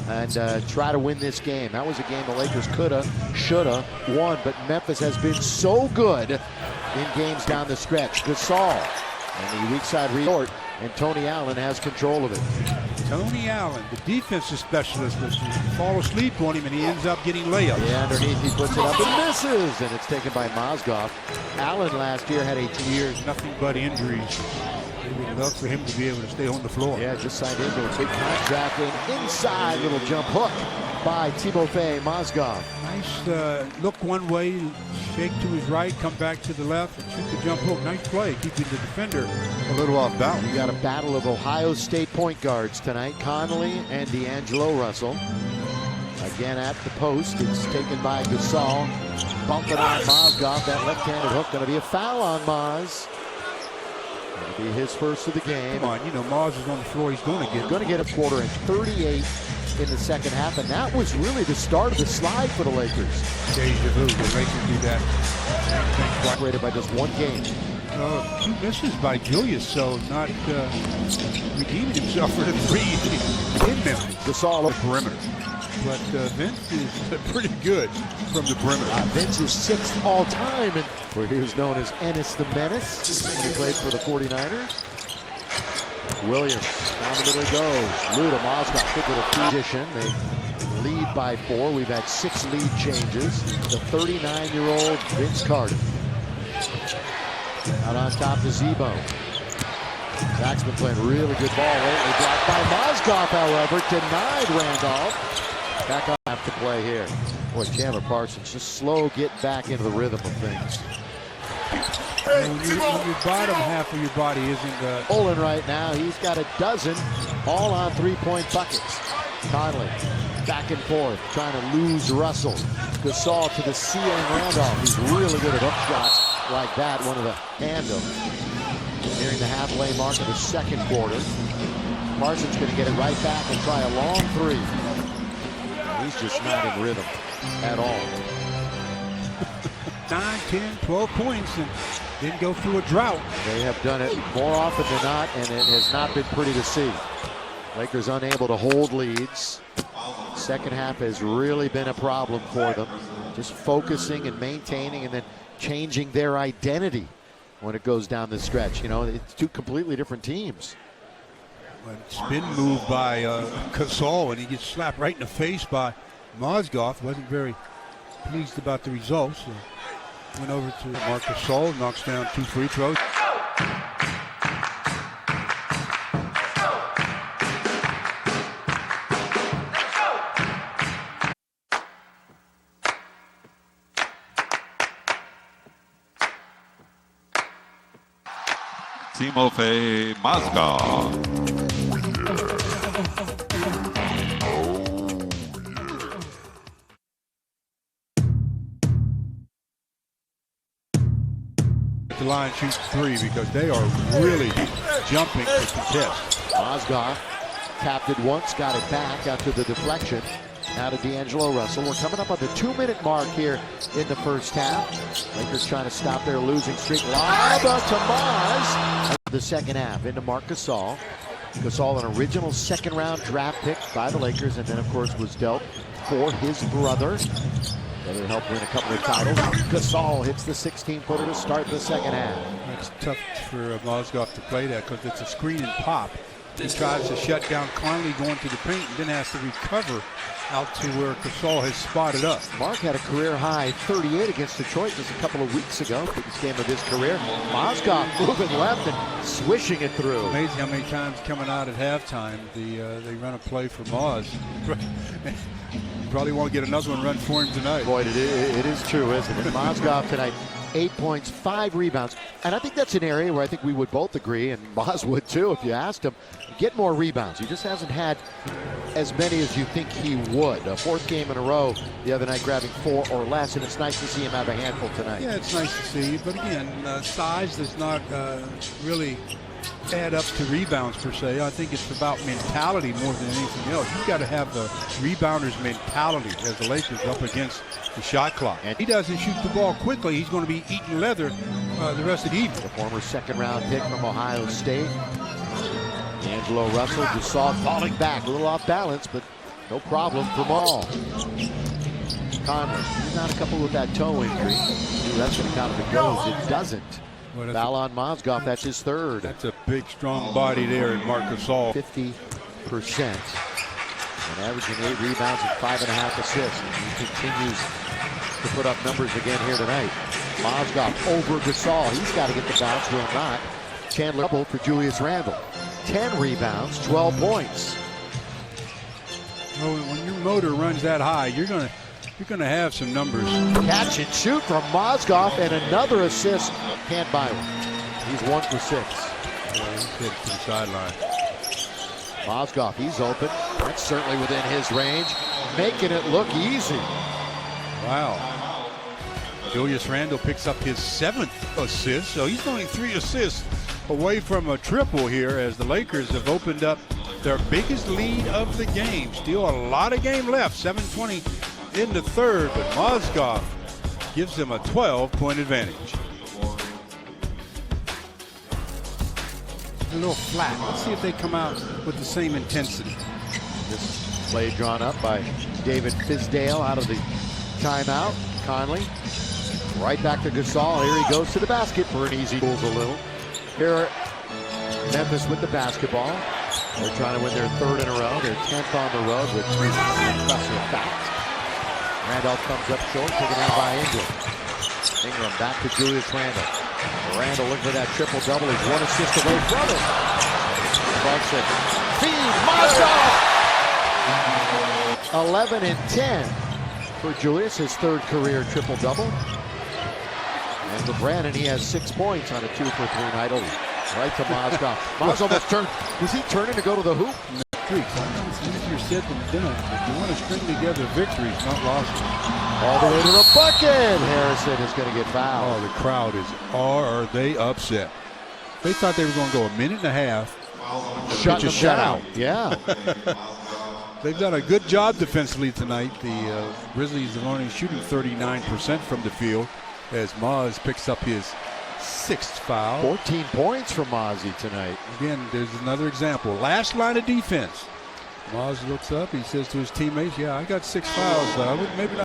and try to win this game. That was a game the Lakers coulda, shoulda won, but Memphis has been so good in games down the stretch. Gasol and the weak side resort, and Tony Allen has control of it. Tony Allen, the defensive specialist, was to fall asleep on him, and he ends up getting layups. Yeah, underneath he puts it up and misses, and it's taken by Mozgov. Allen last year had 2 years. Nothing but injuries. They would love for him to be able to stay on the floor. Yeah, just signed into a big contract, and inside little jump hook by Timofey Mozgov. Nice look one way, shake to his right, come back to the left, and shoot the jump hook. Nice play, keeping the defender a little off balance. We got a battle of Ohio State point guards tonight, Connolly and D'Angelo Russell. Again at the post, it's taken by Gasol, bumping on Mozgov. That left-handed hook going to be a foul on Moz. It'll be his first of the game. Come on, you know Moz is on the floor. He's going to get it. Going to get a quarter and 38 in the second half, and that was really the start of the slide for the Lakers. Deja vu, the Lakers do that. Separated by just one game. 2 misses by Julius, so not redeeming himself for the 3 in Memphis. Gasol the perimeter. But Vince is pretty good from the perimeter. Vince is 6th all-time, and where he was known as Ennis the Menace when he played for the 49ers. Williams, down the middle he goes. Luda, Mozgov, good little position. They lead by 4. We've had 6 lead changes. The 39-year-old Vince Carter. Out on top to Zebo. Zach's been playing really good ball lately. Blocked by Mozgov, however. Denied Randolph. Back on half to play here. Boy, Chandler Parsons just slow getting back into the rhythm of things. When your bottom half of your body isn't Olin right now, he's got a dozen, all on 3-point buckets. Conley back and forth, trying to lose Russell. Gasol to the ceiling. Randolph, he's really good at hook shots like that. One of the handle. Nearing the halfway mark of the second quarter. Parsons going to get it right back and try a long 3. He's just not in rhythm at all. 9, 10, 12 points and didn't go through a drought. They have done it more often than not, and it has not been pretty to see. Lakers unable to hold leads. Second half has really been a problem for them. Just focusing and maintaining and then changing their identity when it goes down the stretch. You know, it's 2 completely different teams. When spin move by Gasol, and he gets slapped right in the face by Mozgov. Wasn't very pleased about the results. Went over to Marka Рэндла, knocks down 2 free throws. Timofey Mozgov. The line shoots 3 because they are really jumping to contest. Mozgov tapped it once, got it back after the deflection. Now to D'Angelo Russell. We're coming up on the 2-minute mark here in the first half. Lakers trying to stop their losing streak. Lob to Moz. The second half into Marc Gasol. Gasol, an original second-round draft pick by the Lakers, and then of course was dealt for his brother. Brother helped win a couple of titles. Gasol hits the 16-footer to start the second half. It's tough for Mozgov to play that because it's a screen and pop. He tries to shut down Conley going to the paint and then has to recover out to where Gasol has spotted up. Mark had a career-high 38 against Detroit just a couple of weeks ago. Biggest game of his career. Mozgov moving left and swishing it through. Amazing how many times coming out at halftime they run a play for Moz. Probably won't get another one run for him tonight. Boy, it is true, isn't it? Mozgov tonight, 8 points, 5 rebounds. And I think that's an area where I think we would both agree, and Moz would too if you asked him, get more rebounds. He just hasn't had as many as you think he would. A 4th game in a row the other night grabbing 4 or less, and it's nice to see him have a handful tonight. Yeah, it's nice to see. But again, size does not really add up to rebounds per se. I think it's about mentality more than anything else. You've got to have the rebounder mentality as the Lakers up against the shot clock. And he doesn't shoot the ball quickly, he's going to be eating leather the rest of the evening. The former second-round pick from Ohio State. D'Angelo Russell, Gasol falling back, a little off balance, but No problem for Maul. Conley, he's not a couple with that toe injury. Ooh, that's going to count if it goes. It doesn't. Well, foul on Mozgov. That's his third. That's a big, strong body there in Marka Рэндла. 50%. And averaging 8 rebounds and 5.5 assists. And he continues to put up numbers again here tonight. Mozgov over Gasol. He's got to get the bounce. Will not. Chandler for Julius Randle. 10 rebounds, 12 points. Well, when your motor runs that high, you're gonna have some numbers. Catch and shoot from Mozgov, and another assist. Can't buy one. He's 1 for 6. Yeah, he's hit to the sideline. Mozgov, he's open. That's certainly within his range, making it look easy. Wow. Julius Randle picks up his 7th assist, so he's only 3 assists away from a triple here as the Lakers have opened up their biggest lead of the game. Still a lot of game left, 7:20 in the third, but Mozgov gives them a 12-point advantage. A little flat. Let's see if they come out with the same intensity. This play drawn up by David Fizdale out of the timeout. Conley, right back to Gasol. Here he goes to the basket for an easy pulls a little. Here, Memphis with the basketball. They're trying to win their 3rd in a row. They're 10th on the road, which is an impressive fact. Randolph comes up short, taken out by Ingram. Ingram back to Julius Randle. Randle looking for that triple-double. He's 1 assist away from it. Clarkson, feed, Mozgov! 11 and 10 for Julius, his 3rd career triple-double. And for Brandon, he has 6 points on a 2-for-3 night over. Right to Mozgov. Mozgov almost turned. Was he turning to go to the hoop? It's easier said than done. If you want to string together victories, not losses. All the way to the bucket. Harrison is going to get fouled. Oh, the crowd is, are they upset? They thought they were going to go a minute and a half. Shut shutout. Yeah. They've done a good job defensively tonight. The Grizzlies are only shooting 39% from the field as Maz picks up his 6th foul. 14 points for Mozzie tonight. Again, there's another example. Last line of defense. Maz looks up. He says to his teammates, yeah, I got 6 fouls, but I would maybe not.